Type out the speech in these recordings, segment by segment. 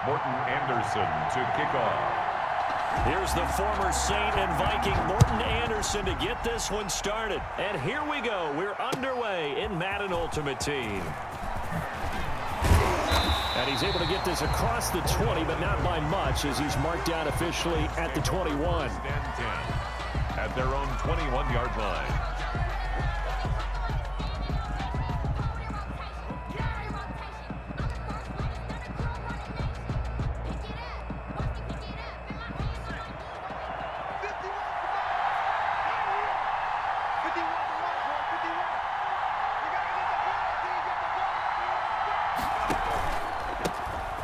Morton Anderson to kick off. Here's the former Saint and Viking Morton Anderson to get this one started. And here we go. We're underway in Madden Ultimate Team. And he's able to get this across the 20, but not by much, as he's marked down officially at the 21. Stand 10 at their own 21-yard line.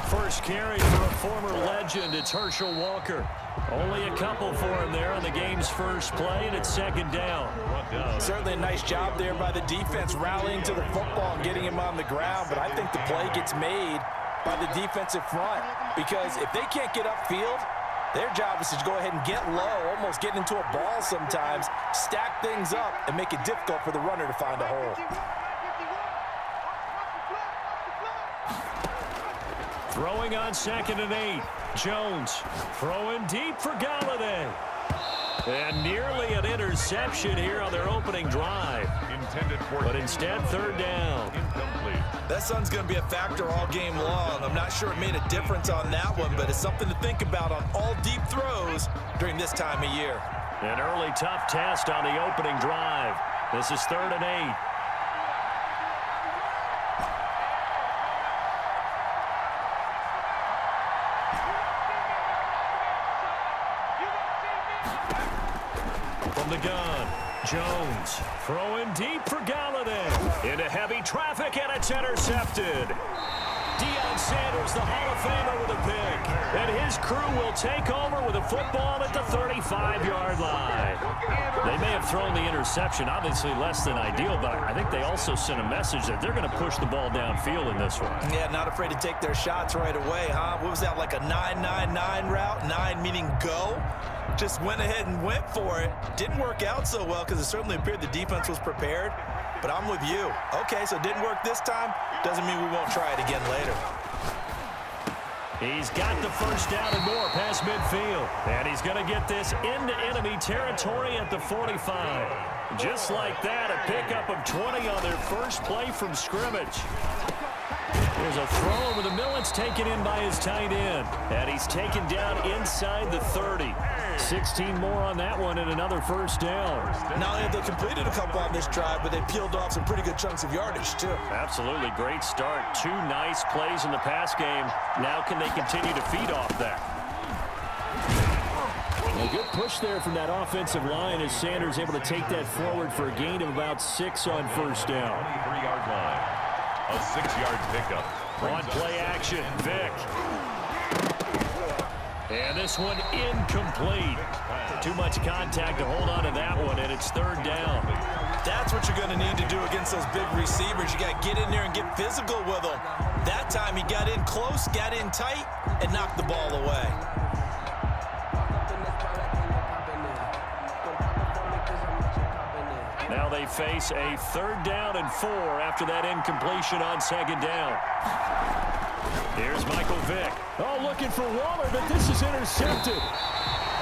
First carry for a former legend. It's Herschel Walker. Only a couple for him there on the game's first play, and it's second down. Certainly a nice job there by the defense rallying to the football and getting him on the ground, but I think the play gets made by the defensive front because if they can't get upfield, their job is to go ahead and get low, almost get into a ball sometimes, stack things up, and make it difficult for the runner to find a hole. Throwing on 2nd and 8. Jones throwing deep for Galladay. And nearly an interception here on their opening drive. But instead, third down. Incomplete. That sun's going to be a factor all game long. I'm not sure it made a difference on that one, but it's something to think about on all deep throws during this time of year. An early tough test on the opening drive. This is 3rd and 8. From the gun, Jones throwing deep for Galladay. Into heavy traffic, and it's intercepted. Deion Sanders, the Hall of Famer, with a pick. And his crew will take over with a football at the 35-yard line. They may have thrown the interception, obviously less than ideal, but I think they also sent a message that they're going to push the ball downfield in this one. Yeah, not afraid to take their shots right away, huh? What was that, like a 9-9-9 route? 9 meaning go? Just went ahead and went for it. Didn't work out so well because it certainly appeared the defense was prepared. But I'm with you. Okay, so it didn't work this time. Doesn't mean we won't try it again later. He's got the first down and more past midfield. And he's going to get this into enemy territory at the 45. Just like that, a pickup of 20 on their first play from scrimmage. There's a throw over the middle. It's taken in by his tight end. And he's taken down inside the 30. 16 more on that one and another first down. Not only have they completed a couple on this drive, but they peeled off some pretty good chunks of yardage, too. Absolutely. Great start. 2 nice plays in the pass game. Now can they continue to feed off that? A good push there from that offensive line as Sanders able to take that forward for a gain of about 6 on first down. 23-yard line. A 6-yard pickup. On play action, Vick. And this one incomplete. Too much contact to hold on to that one, and it's third down. That's what you're going to need to do against those big receivers. You got to get in there and get physical with them. That time he got in close, got in tight, and knocked the ball away. Now they face a 3rd down and 4 after that incompletion on 2nd down. Here's Michael Vick. Oh, looking for Waller, but this is intercepted.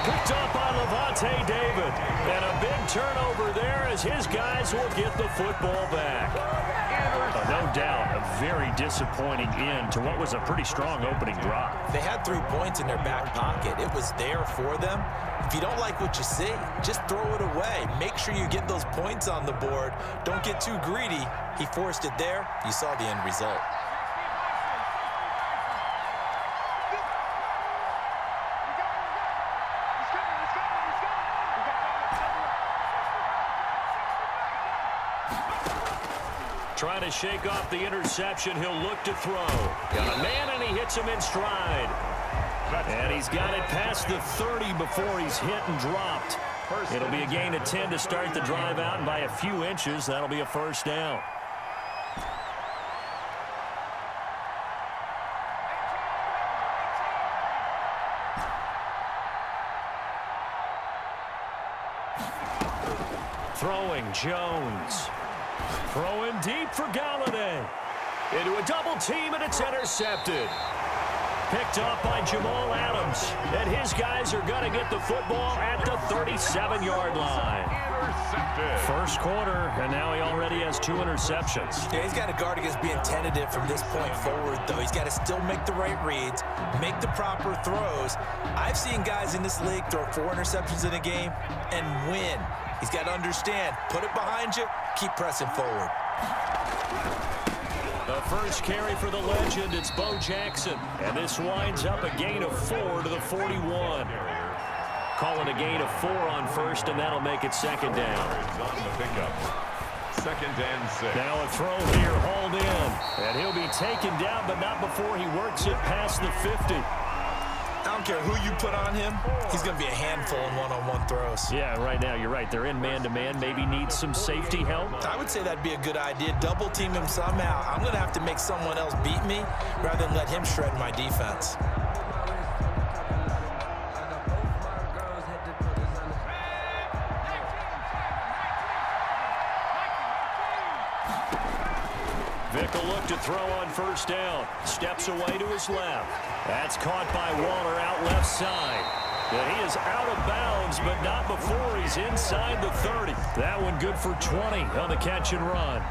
Picked up by Levante David. And a big turnover there as his guys will get the football back. No doubt, a very disappointing end to what was a pretty strong opening drive. They had 3 points in their back pocket. It was there for them. If you don't like what you see, just throw it away. Make sure you get those points on the board. Don't get too greedy. He forced it there. You saw the end result. Trying to shake off the interception. He'll look to throw. Got a man, and he hits him in stride. And he's got it past the 30 before he's hit and dropped. It'll be a gain of 10 to start the drive out, and by a few inches, that'll be a first down. Throwing, Jones. Throwing deep for Galladay. Into a double team, and it's intercepted. picked off by Jamal Adams. And his guys are going to get the football at the 37-yard line. First quarter, and now he already has 2 interceptions. Yeah, he's got to guard against being tentative from this point forward, though. He's got to still make the right reads, make the proper throws. I've seen guys in this league throw 4 interceptions in a game and win. He's got to understand, put it behind you, keep pressing forward. The first carry for the legend, it's Bo Jackson. And this winds up a gain of 4 to the 41. Call it a gain of 4 on first, and that'll make it second down. On the pickup. 2nd and 6. Now a throw here, hauled in. And he'll be taken down, but not before he works it past the 50. I don't care who you put on him, he's going to be a handful in one-on-one throws. Yeah, right now, you're right. They're in man-to-man. Maybe need some safety help. I would say that'd be a good idea. Double team him somehow. I'm going to have to make someone else beat me rather than let him shred my defense. Vick will look to throw on first down. Steps away to his left. That's caught by Waller out left side. And he is out of bounds, but not before he's inside the 30. That one good for 20 on the catch and run.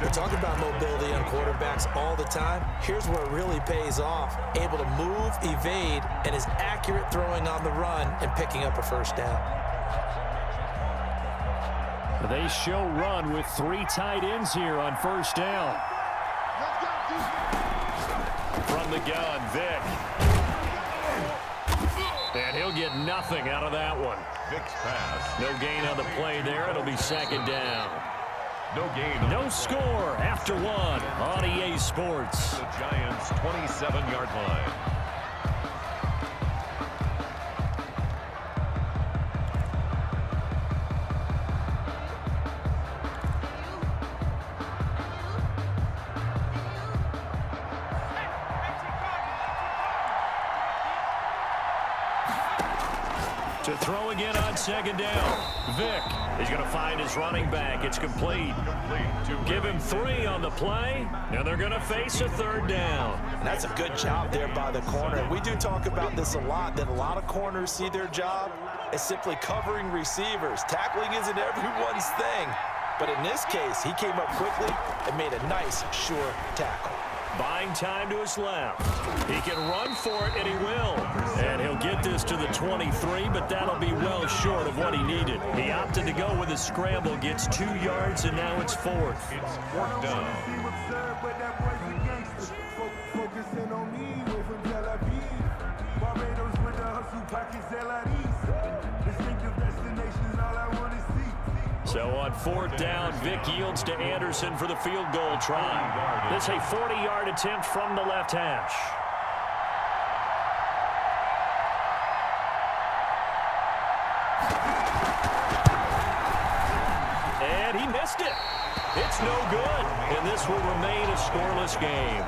We're talking about mobility on quarterbacks all the time. Here's where it really pays off. Able to move, evade, and is accurate throwing on the run and picking up a first down. They show run with 3 tight ends here on first down. From the gun, Vick. And he'll get nothing out of that one. Vick's pass. No gain on the play there. It'll be second down. No gain. No score after 1 on EA Sports. The Giants' 27-yard line. To throw again on second down. Vick is going to find his running back. It's complete. Give him 3 on the play, and they're going to face a third down. And that's a good job there by the corner. We do talk about this a lot, that a lot of corners see their job as simply covering receivers. Tackling isn't everyone's thing. But in this case, he came up quickly and made a nice, sure tackle. Buying time to his left. He can run for it, and he will. And he'll get this to the 23, but that'll be well short of what he needed. He opted to go with a scramble, gets 2 yards, and now it's 4th. It's 4th down. So on 4th down, Vick yields to Anderson for the field goal try. This is a 40-yard attempt from the left hash. And he missed it. It's no good, and this will remain a scoreless game.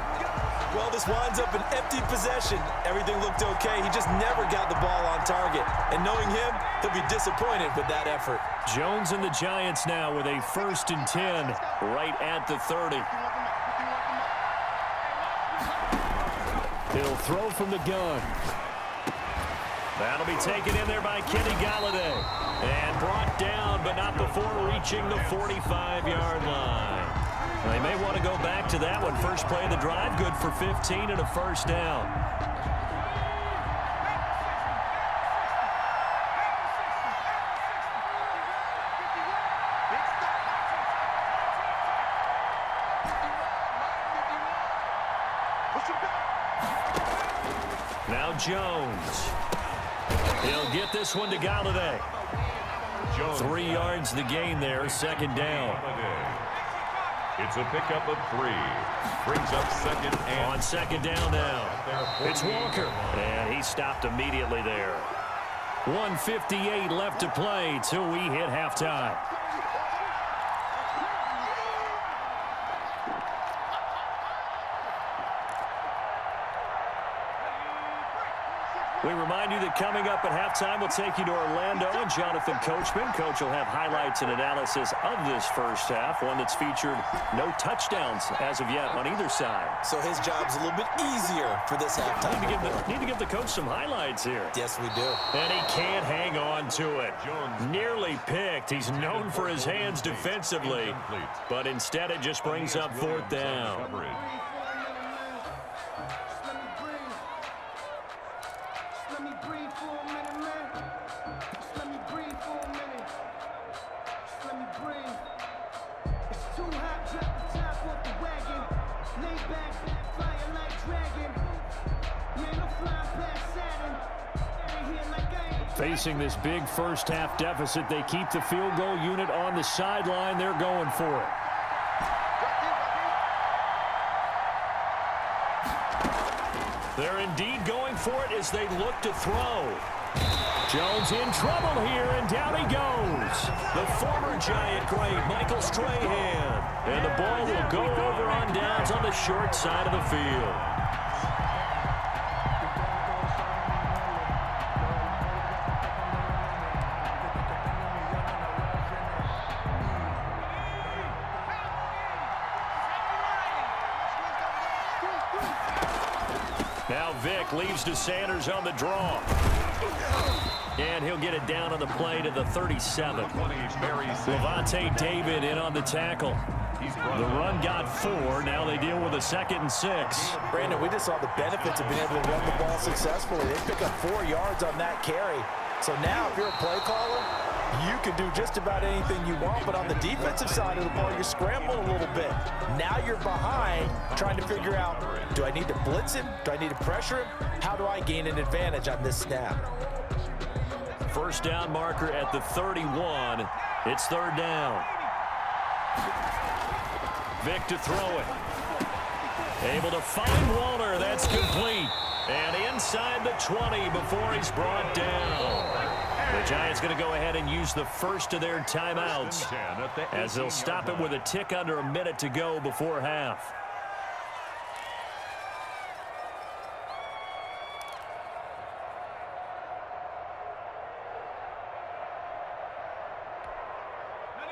Well, this winds up an empty possession. Everything looked okay. He just never got the ball on target. And knowing him, he'll be disappointed with that effort. Jones and the Giants now with a 1st and 10 right at the 30. He'll throw from the gun. That'll be taken in there by Kenny Galladay. And brought down, but not before reaching the 45-yard line. They may want to go back to that one. First play of the drive, good for 15 and a first down. Now Jones. He'll get this one to Galladay. 3 yards the gain there, second down. It's a pickup of 3. Brings up second and... On second down now. It's Walker. And he stopped immediately there. 1:58 left to play till we hit halftime. We remind you that coming up at halftime, we'll take you to Orlando and Jonathan Coachman. Coach will have highlights and analysis of this first half, one that's featured no touchdowns as of yet on either side. So his job's a little bit easier for this halftime. Need to give the coach some highlights here. Yes, we do. And he can't hang on to it. Nearly picked. He's known for his hands defensively, but instead it just brings up fourth down. Facing this big first-half deficit, they keep the field goal unit on the sideline. They're going for it. They're indeed going for it as they look to throw. Jones in trouble here, and down he goes. The former Giant great, Michael Strahan. And the ball will go over on downs on the short side of the field. Now Vick leaves to Sanders on the draw. And he'll get it down on the play to the 37. Levante David in on the tackle. The run got 4. Now they deal with a 2nd and 6. Brandon, we just saw the benefits of being able to run the ball successfully. They pick up 4 yards on that carry. So now if you're a play caller, you can do just about anything you want, but on the defensive side of the ball, you're scrambling a little bit. Now you're behind trying to figure out, do I need to blitz him? Do I need to pressure him? How do I gain an advantage on this snap? First down marker at the 31. It's 3rd down. Vick to throw it. Able to find Waller. That's complete. And inside the 20 before he's brought down. The Giants going to go ahead and use the first of their timeouts as they'll stop it with a tick under a minute to go before half.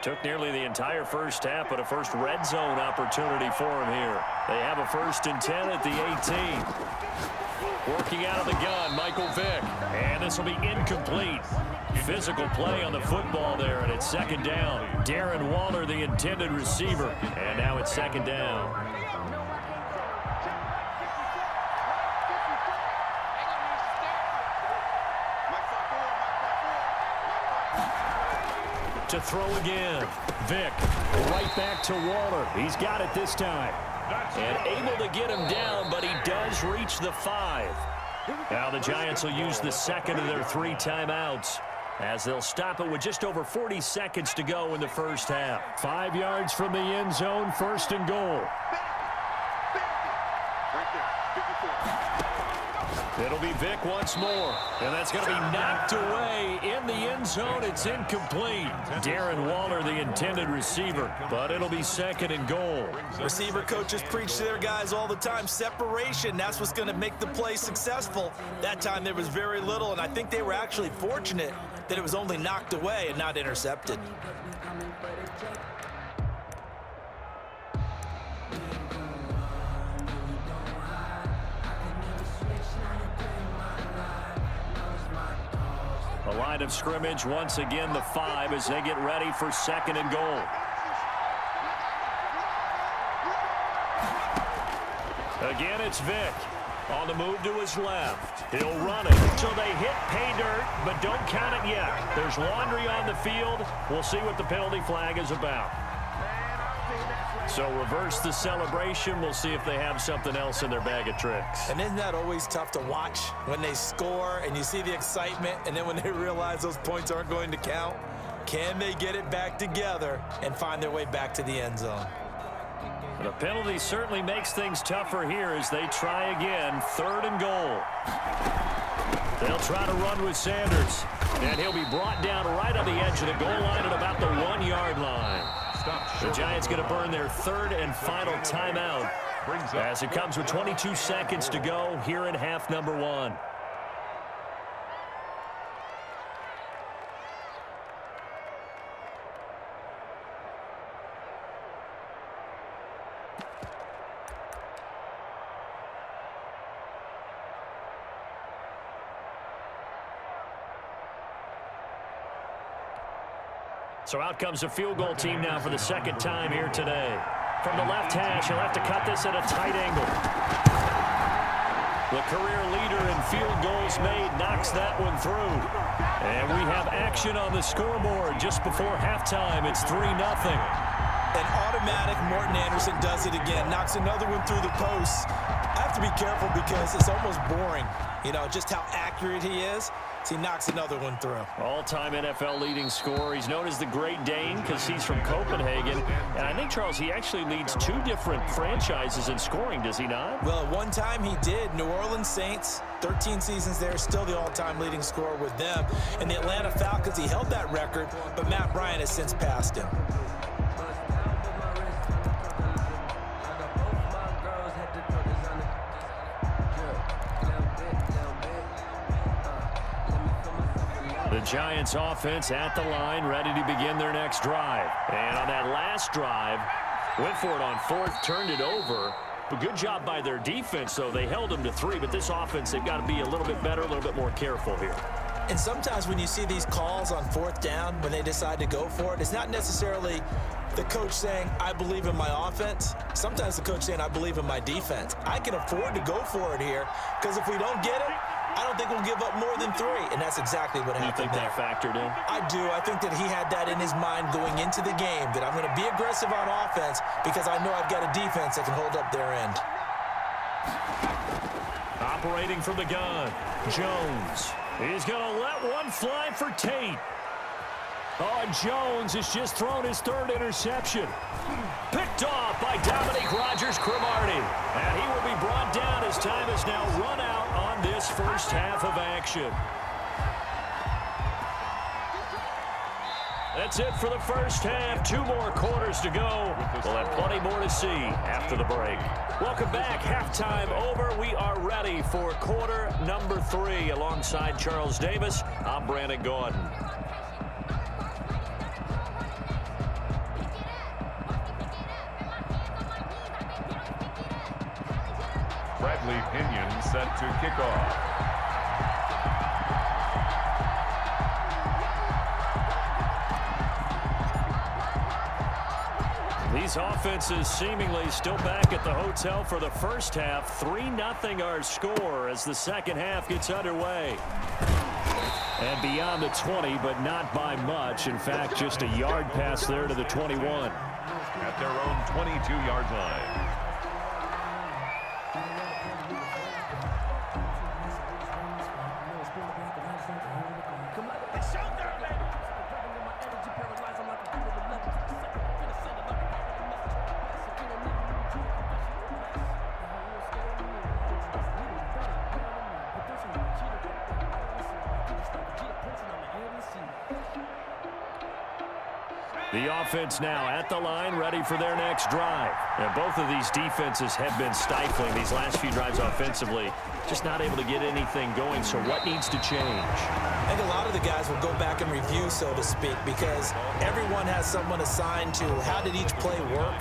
Took nearly the entire first half, but a first red zone opportunity for him here. They have a 1st and 10 at the 18. Working out of the gun, Michael Vick. And this will be incomplete. Physical play on the football there, and it's 2nd down. Darren Waller, the intended receiver. And now it's 2nd down. To throw again. Vick right back to Waller. He's got it this time. And able to get him down, but he does reach the 5. Now the Giants will use the 2nd of their 3 timeouts as they'll stop it with just over 40 seconds to go in the first half. 5 yards from the end zone, 1st and goal. It'll be Vick once more, and that's going to be knocked away in the end zone. It's incomplete. Darren Waller, the intended receiver, but it'll be 2nd and goal. Receiver coaches preach to their guys all the time. Separation, that's what's going to make the play successful. That time there was very little, and I think they were actually fortunate that it was only knocked away and not intercepted. The line of scrimmage, once again, the 5 as they get ready for 2nd and goal. Again, it's Vick. On the move to his left. He'll run it until they hit pay dirt, but don't count it yet. There's laundry on the field. We'll see what the penalty flag is about. So reverse the celebration. We'll see if they have something else in their bag of tricks. And isn't that always tough to watch when they score and you see the excitement, and then when they realize those points aren't going to count? Can they get it back together and find their way back to the end zone? The penalty certainly makes things tougher here as they try again. 3rd and goal. They'll try to run with Sanders. And he'll be brought down right on the edge of the goal line at about the 1-yard line. The Giants going to burn their 3rd and final timeout as it comes with 22 seconds to go here in half number 1. So out comes a field goal team now for the second time here today. From the left hash, he'll have to cut this at a tight angle. The career leader in field goals made knocks that one through. And we have action on the scoreboard just before halftime. It's 3-0. An automatic Morton Anderson does it again, knocks another one through the post. I have to be careful because it's almost boring, you know, just how accurate he is. So he knocks another one through. All-time NFL leading scorer. He's known as the Great Dane because he's from Copenhagen. And I think, Charles, he actually leads 2 different franchises in scoring, does he not? Well, at one time he did. New Orleans Saints, 13 seasons there, still the all-time leading scorer with them. And the Atlanta Falcons, he held that record, but Matt Bryant has since passed him. The Giants offense at the line, ready to begin their next drive. And on that last drive, went for it on 4th, turned it over. But good job by their defense, though. They held them to 3, but this offense, they've got to be a little bit better, a little bit more careful here. And sometimes when you see these calls on 4th down, when they decide to go for it, it's not necessarily the coach saying, I believe in my offense. Sometimes the coach saying, I believe in my defense. I can afford to go for it here because if we don't get it, I don't think we'll give up more than 3, and that's exactly what happened. You think that factored in? I do. I think that he had that in his mind going into the game, that I'm going to be aggressive on offense because I know I've got a defense that can hold up their end. Operating from the gun, Jones. He's going to let one fly for Tate. Oh, and Jones has just thrown his 3rd interception. Picked off by Dominique Rodgers-Cromartie. And he will be brought down as time is now run out on this first half of action. That's it for the first half. 2 more quarters to go. We'll have plenty more to see after the break. Welcome back. Halftime over. We are ready for quarter number 3. Alongside Charles Davis, I'm Brandon Gordon. Bradley Pinion set to kick off. These offenses seemingly still back at the hotel for the first half. 3-0 our score as the second half gets underway. And beyond the 20, but not by much. In fact, just a yard pass there to the 21. At their own 22-yard line. The offense now at the line, ready for their next drive. And both of these defenses have been stifling these last few drives offensively. Just not able to get anything going, so what needs to change? I think a lot of the guys will go back and review, so to speak, because everyone has someone assigned to how did each play work.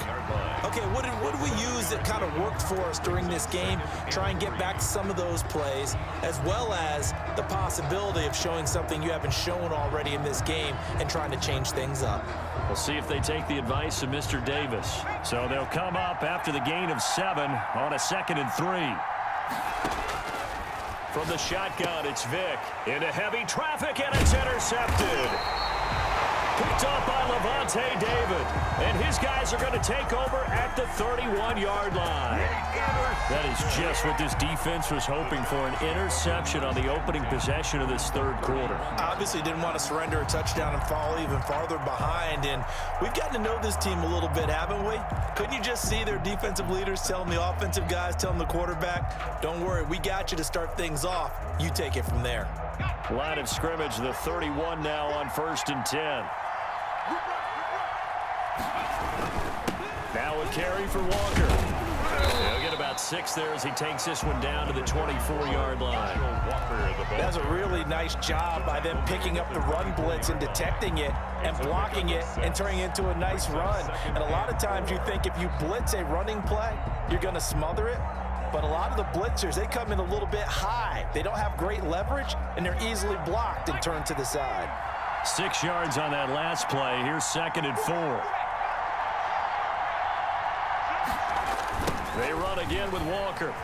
Okay, what did we use that kind of worked for us during this game? Try and get back to some of those plays, as well as the possibility of showing something you haven't shown already in this game and trying to change things up. We'll see if they take the advice of Mr. Davis. So they'll come up after the gain of 7 on a 2nd and 3. From the shotgun, it's Vick. Into heavy traffic, and it's intercepted. Picked up by Levante David. And his guys are going to take over at the 31-yard line. That is just what this defense was hoping for, an interception on the opening possession of this 3rd quarter. Obviously didn't want to surrender a touchdown and fall even farther behind. And we've gotten to know this team a little bit, haven't we? Couldn't you just see their defensive leaders telling the offensive guys, telling the quarterback, don't worry, we got you to start things off. You take it from there. Line of scrimmage, the 31 now on 1st and 10. Now a carry for Walker. He'll get about 6 there as he takes this one down to the 24-yard line. That's a really nice job by them picking up the run blitz and detecting it and blocking it and turning it into a nice run. And a lot of times you think if you blitz a running play, you're going to smother it. But a lot of the blitzers, they come in a little bit high. They don't have great leverage, and they're easily blocked and turned to the side. 6 yards on that last play. Here's 2nd and 4. They run again with Walker.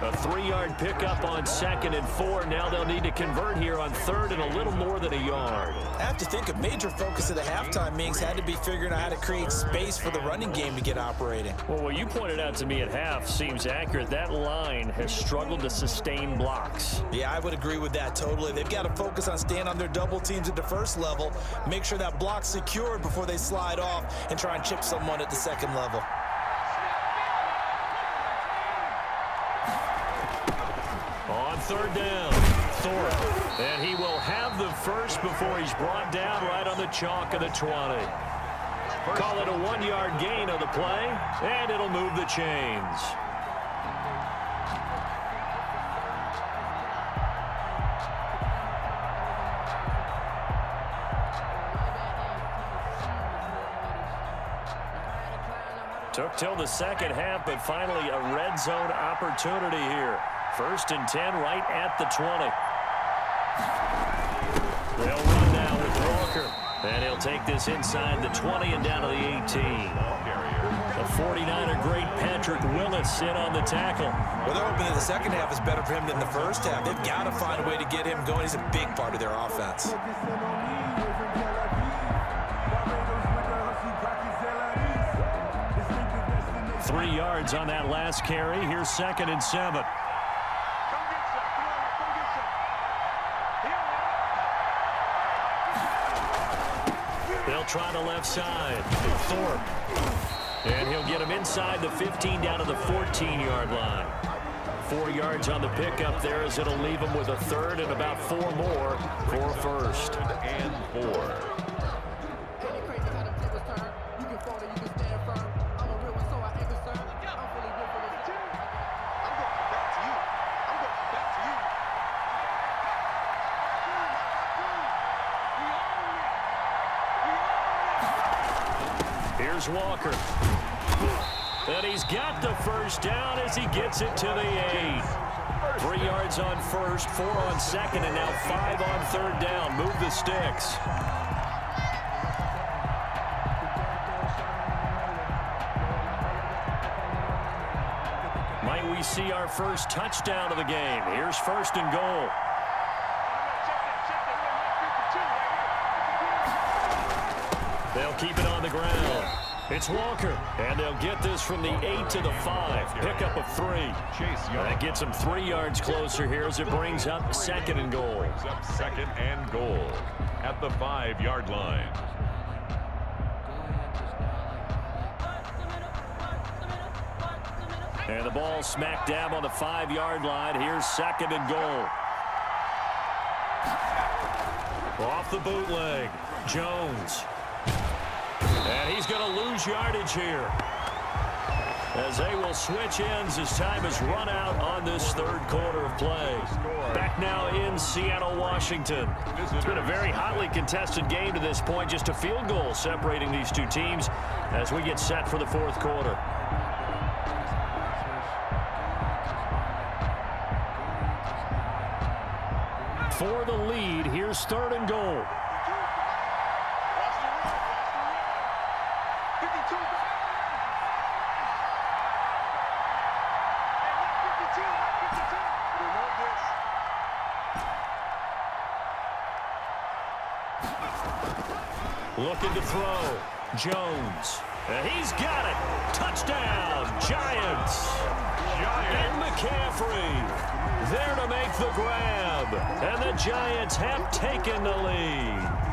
A 3-yard pickup on 2nd and 4. Now they'll need to convert here on 3rd and a little more than a yard. I have to think a major focus of the halftime meetings had to be figuring out how to create space for the running game to get operating. Well, what you pointed out to me at half seems accurate. That line has struggled to sustain blocks. Yeah, I would agree with that totally. They've got to focus on staying on their double teams at the first level, make sure that block's secured before they slide off and try and chip someone at the second level. On 3rd down, Thorpe. And he will have the first before he's brought down right on the chalk of the 20. Call it a 1-yard gain of the play, and it'll move the chains. Took till the second half, but finally a red zone opportunity here. 1st and 10 right at the 20. They'll run now with Walker. And he'll take this inside the 20 and down to the 18. The 49er great Patrick Willis in on the tackle. Well, they're hoping that the second half is better for him than the first half. They've got to find a way to get him going. He's a big part of their offense. Three yards on that last carry. Here's 2nd and 7. They'll try the left side. Thorpe. And he'll get him inside the 15 down to the 14-yard line. 4 yards on the pickup there as it'll leave him with a 3rd and about 4 more for a 1st and 4. Here's Walker. And he's got the 1st down as he gets it to the 8. 3 yards on 1st, 4 on 2nd, and now 5 on 3rd down. Move the sticks. Might we see our first touchdown of the game? Here's 1st and goal. They'll keep it on the ground. It's Walker, and they'll get this from the 8 to the 5. Pickup of 3. That gets them 3 yards closer here as it brings up 2nd and goal. Brings up 2nd and goal at the 5-yard line. And the ball smack dab on the 5-yard line. Here's 2nd and goal. Off the bootleg, Jones. And he's going to lose yardage here as they will switch ends as time has run out on this 3rd quarter of play. Back now in Seattle, Washington. It's been a very hotly contested game to this point. Just a field goal separating these two teams as we get set for the 4th quarter. For the lead, here's 3rd and goal. Looking to throw. Jones. And he's got it. Touchdown, Giants. And McCaffrey there to make the grab. And the Giants have taken the lead.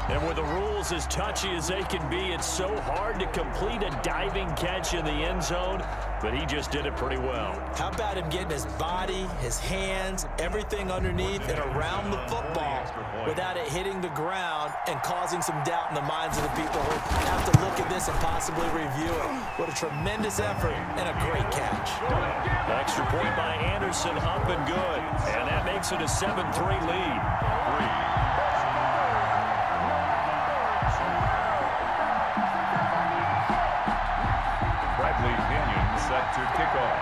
And with the rules as touchy as they can be, it's so hard to complete a diving catch in the end zone, but he just did it pretty well. How about him getting his body, his hands, everything underneath and around the football without it hitting the ground and causing some doubt in the minds of the people who have to look at this and possibly review it. What a tremendous effort and a great catch. Extra point by Anderson, up and good. And that makes it a 7-3 lead. Set to kick off.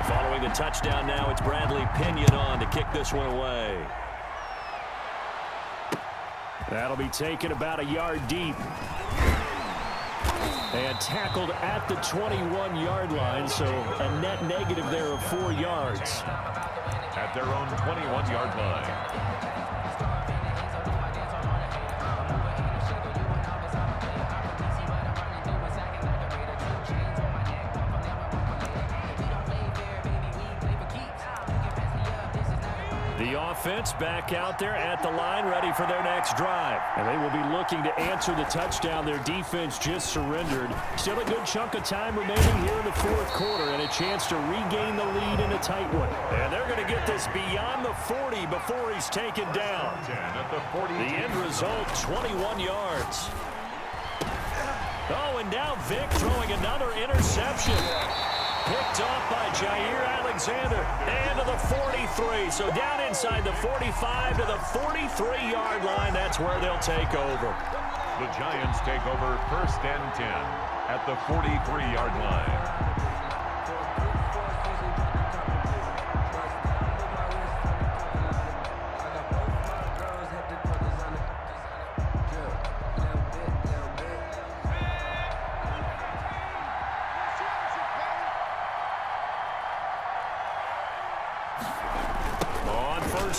Following the touchdown now, it's Bradley Pinion on to kick this one away. That'll be taken about a yard deep. And tackled at the 21-yard line, so a net negative there of 4 yards. At their own 21-yard line. The offense back out there at the line, ready for their next drive. And they will be looking to answer the touchdown their defense just surrendered. Still a good chunk of time remaining here in the fourth quarter and a chance to regain the lead in a tight one. And they're going to get this beyond the 40 before he's taken down. The end result, 21 yards. Oh, and now Vick throwing another interception. Picked off by Jair Alexander. And to the 43. So down inside the 45 to the 43-yard line. That's where they'll take over. The Giants take over 1st and 10 at the 43-yard line.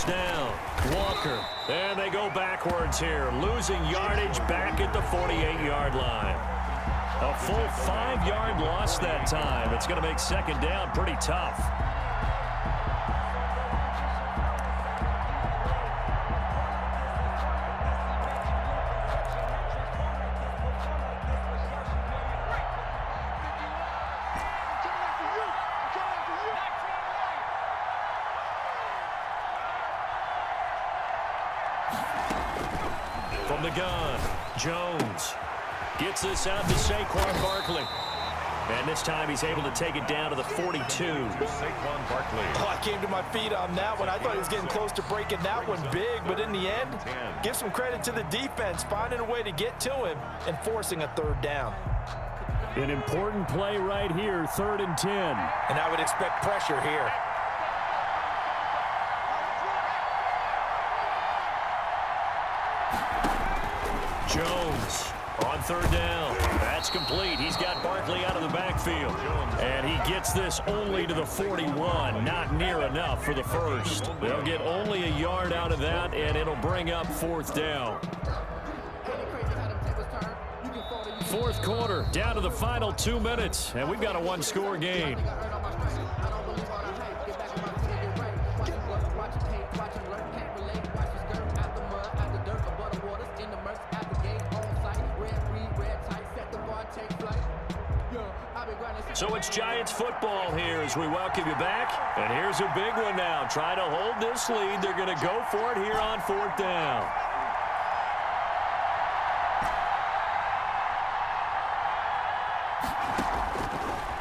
Down. Walker. And they go backwards here. Losing yardage back at the 48-yard line. A full 5-yard loss that time. It's going to make 2nd down pretty tough. From the gun, Jones gets this out to Saquon Barkley. And this time he's able to take it down to the 42. Saquon Barkley. Oh, I came to my feet on that one. I thought he was getting close to breaking that one big, but in the end, give some credit to the defense, finding a way to get to him and forcing a 3rd down. An important play right here, 3rd and 10. And I would expect pressure here. Jones on 3rd down. That's complete. He's got Barkley out of the backfield. And he gets this only to the 41. Not near enough for the first. They'll get only a yard out of that, and it'll bring up 4th down. 4th quarter, down to the final 2 minutes, and we've got a 1-score game. So it's Giants football here as we welcome you back. And here's a big one now. Trying to hold this lead. They're going to go for it here on 4th down.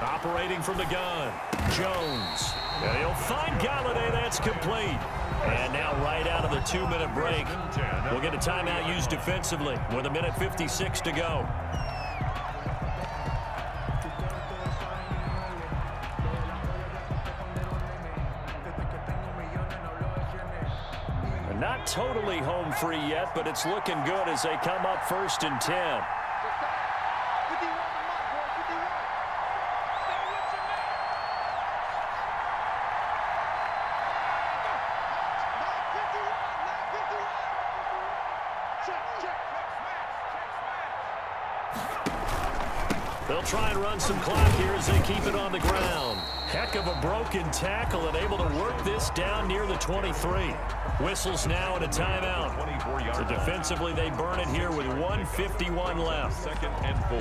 Operating from the gun, Jones. And he'll find Galladay. That's complete. And now right out of the 2-minute break, we'll get a timeout used defensively with 1:56 to go. Not totally home free yet, but it's looking good as they come up 1st and 10. They'll try and run some clock here as they keep it on the ground. Heck of a broken tackle and able to work this down near the 23. Whistles now and a timeout. So defensively, they burn it here with 1:51 left. 2nd and 4.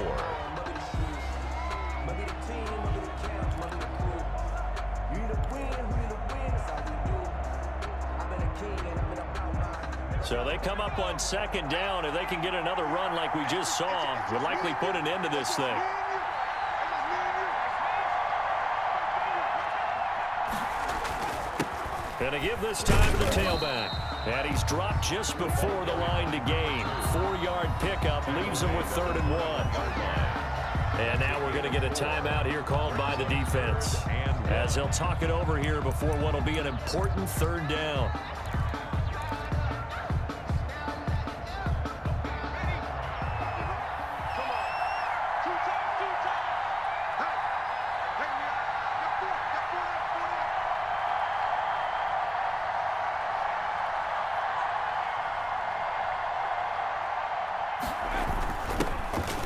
So they come up on 2nd down. If they can get another run like we just saw, would likely put an end to this thing. And to give this time to the tailback. And he's dropped just before the line to gain. 4-yard pickup leaves him with 3rd and 1. And now we're going to get a timeout here called by the defense. And as they'll talk it over here before what will be an important third down.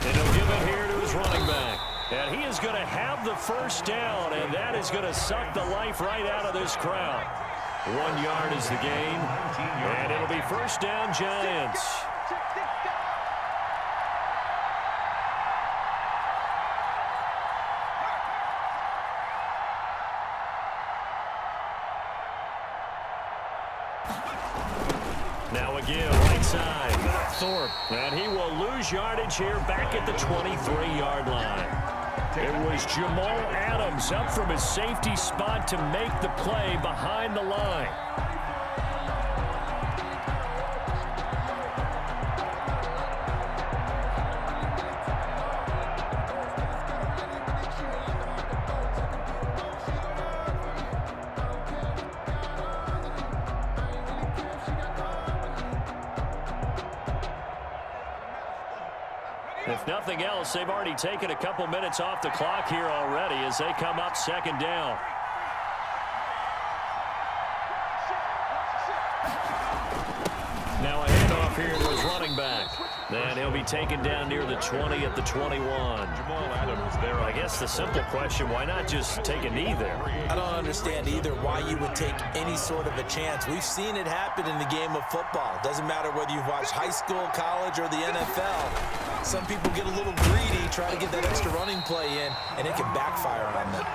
And he'll give it here to his running back. And he is going to have the first down, and that is going to suck the life right out of this crowd. 1 yard is the gain, and it'll be first down, Giants. Now again, right side, Thorpe. And he will lose yardage here back at the 23-yard line. It was Jamal Adams up from his safety spot to make the play behind the line. If nothing else, they've already taken a couple minutes off the clock here already as they come up second down. Now a handoff here to his running back. And he'll be taken down near the 20 at the 21. Jamal Adams there. I guess the simple question, why not just take a knee there? I don't understand either why you would take any sort of a chance. We've seen it happen in the game of football. Doesn't matter whether you've watched high school, college, or the NFL. Some people get a little greedy, try to get that extra running play in, and it can backfire on them.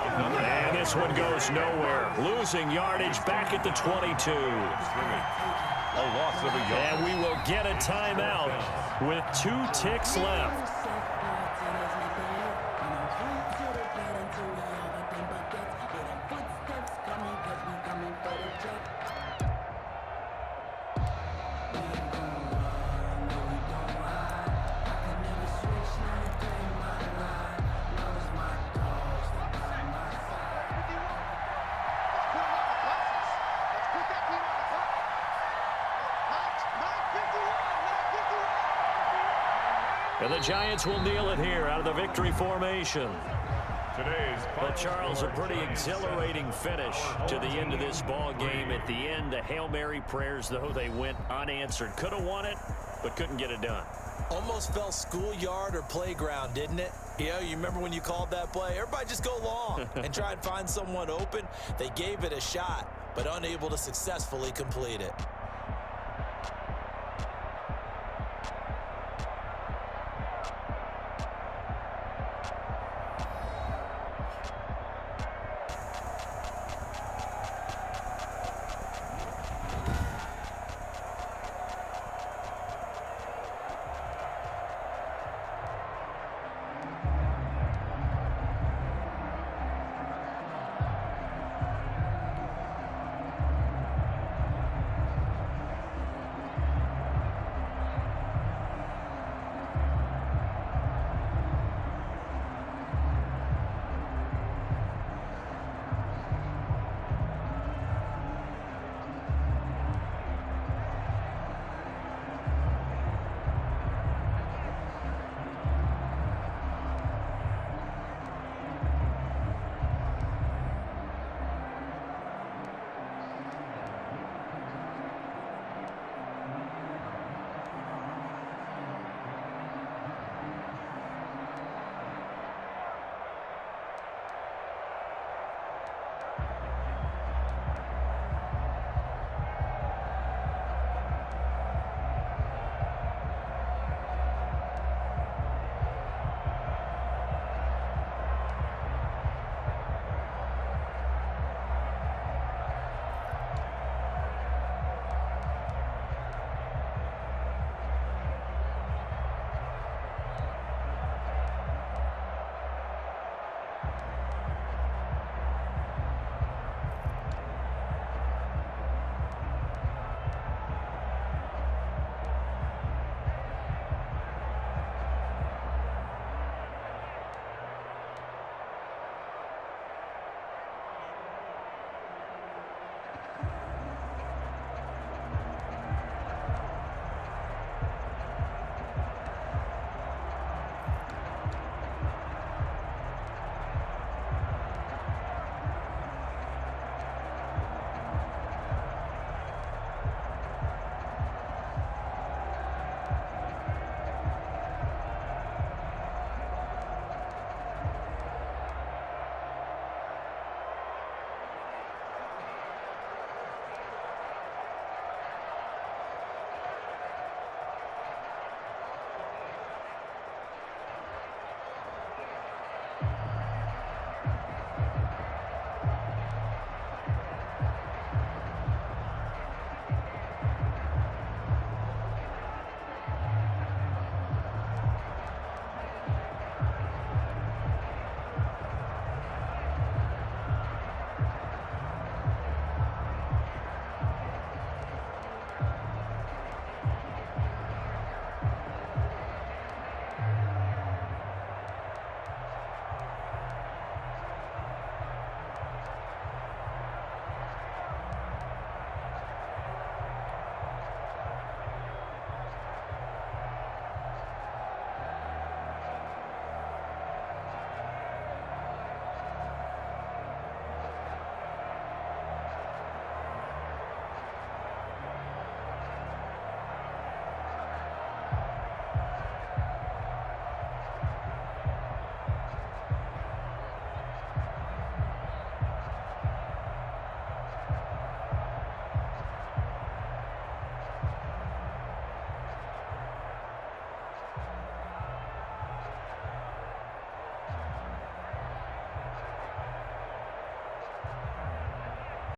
And this one goes nowhere. Losing yardage back at the 22. A loss of a yard. And we will get a timeout with 2 ticks left. And the Giants will kneel it here out of the victory formation. But Charles, a pretty exhilarating finish to the end of this ball game. At the end, the Hail Mary prayers, though, they went unanswered. Could have won it, but couldn't get it done. Almost felt schoolyard or playground, didn't it? You remember when you called that play? Everybody just go long and try and find someone open. They gave it a shot, but unable to successfully complete it.